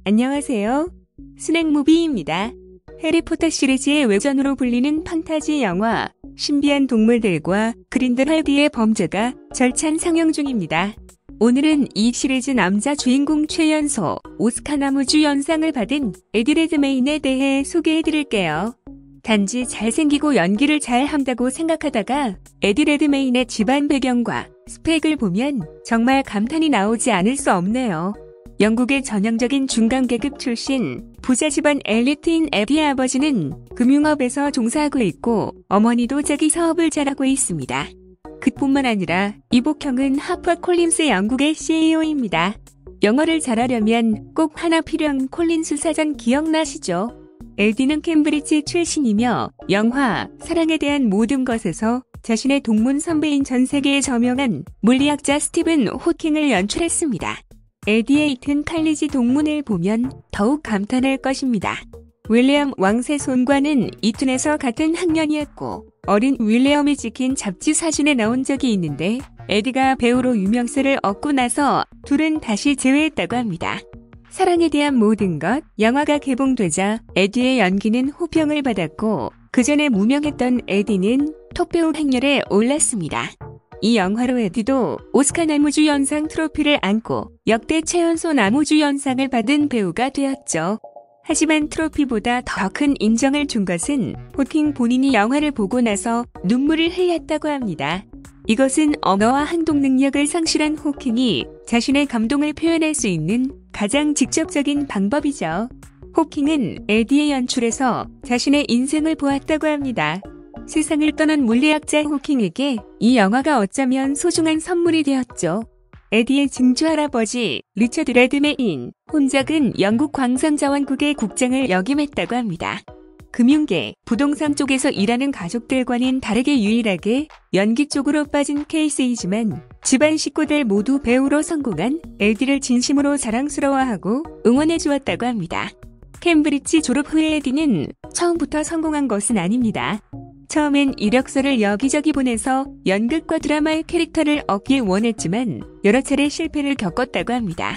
안녕하세요. 스낵무비입니다. 해리포터 시리즈의 외전으로 불리는 판타지 영화 신비한 동물들과 그린델왈드의 범죄가 절찬 상영 중입니다. 오늘은 이 시리즈 남자 주인공 최연소 오스카 나무주연상을 받은 에디 레드메인에 대해 소개해드릴게요. 단지 잘생기고 연기를 잘 한다고 생각하다가 에디 레드메인의 집안 배경과 스펙을 보면 정말 감탄이 나오지 않을 수 없네요. 영국의 전형적인 중간계급 출신 부자 집안 엘리트인 에디의 아버지는 금융업에서 종사하고 있고 어머니도 자기 사업을 잘하고 있습니다. 그뿐만 아니라 이복형은 하퍼콜린스 영국의 CEO입니다. 영어를 잘하려면 꼭 하나 필요한 콜린스 사전 기억나시죠? 에디는 캠브리지 출신이며 영화 사랑에 대한 모든 것에서 자신의 동문 선배인 전 세계에 저명한 물리학자 스티븐 호킹을 연출했습니다. 에디의 이튼 칼리지 동문을 보면 더욱 감탄할 것입니다. 윌리엄 왕세 손과는 이튼에서 같은 학년이었고 어린 윌리엄이 찍힌 잡지 사진에 나온 적이 있는데 에디가 배우로 유명세를 얻고 나서 둘은 다시 재회했다고 합니다. 사랑에 대한 모든 것 영화가 개봉되자 에디의 연기는 호평을 받았고 그 전에 무명했던 에디는 톱배우 행렬에 올랐습니다. 이 영화로 에디도 오스카 나무주연상 트로피를 안고 역대 최연소 나무주연상을 받은 배우가 되었죠. 하지만 트로피보다 더 큰 인정을 준 것은 호킹 본인이 영화를 보고 나서 눈물을 흘렸다고 합니다. 이것은 언어와 행동 능력을 상실한 호킹이 자신의 감동을 표현할 수 있는 가장 직접적인 방법이죠. 호킹은 에디의 연출에서 자신의 인생을 보았다고 합니다. 세상을 떠난 물리학자 호킹에게 이 영화가 어쩌면 소중한 선물이 되었죠. 에디의 증조할아버지 리처드 레드메인 혼작은 영국 광산자원국의 국장을 역임했다고 합니다. 금융계, 부동산 쪽에서 일하는 가족들과는 다르게 유일하게 연기 쪽으로 빠진 케이스이지만 집안 식구들 모두 배우로 성공한 에디를 진심으로 자랑스러워하고 응원해 주었다고 합니다. 캠브리지 졸업 후의 에디는 처음부터 성공한 것은 아닙니다. 처음엔 이력서를 여기저기 보내서 연극과 드라마의 캐릭터를 얻길 원했지만 여러 차례 실패를 겪었다고 합니다.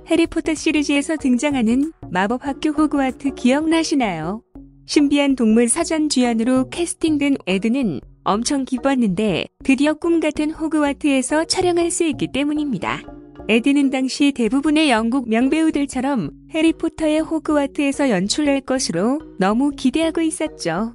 해리포터 시리즈에서 등장하는 마법학교 호그와트 기억나시나요? 신비한 동물 사전 주연으로 캐스팅된 에드는 엄청 기뻤는데 드디어 꿈같은 호그와트에서 촬영할 수 있기 때문입니다. 에드는 당시 대부분의 영국 명배우들처럼 해리포터의 호그와트에서 연출할 것으로 너무 기대하고 있었죠.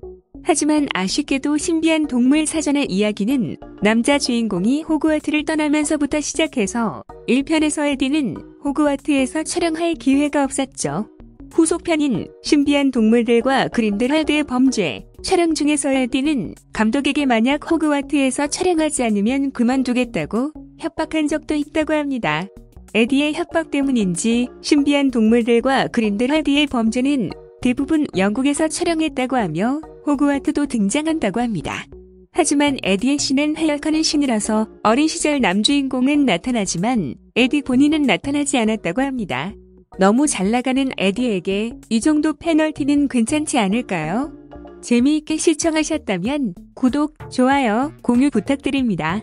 하지만 아쉽게도 신비한 동물 사전의 이야기는 남자 주인공이 호그와트를 떠나면서부터 시작해서 1편에서 에디는 호그와트에서 촬영할 기회가 없었죠. 후속편인 신비한 동물들과 그린델왈드의 범죄 촬영 중에서 에디는 감독에게 만약 호그와트에서 촬영하지 않으면 그만두겠다고 협박한 적도 있다고 합니다. 에디의 협박 때문인지 신비한 동물들과 그린델왈드의 범죄는 대부분 영국에서 촬영했다고 하며 호그와트도 등장한다고 합니다. 하지만 에디의 신은 해역하는 신이라서 어린 시절 남주인공은 나타나지만 에디 본인은 나타나지 않았다고 합니다. 너무 잘 나가는 에디에게 이 정도 페널티는 괜찮지 않을까요? 재미있게 시청하셨다면 구독, 좋아요, 공유 부탁드립니다.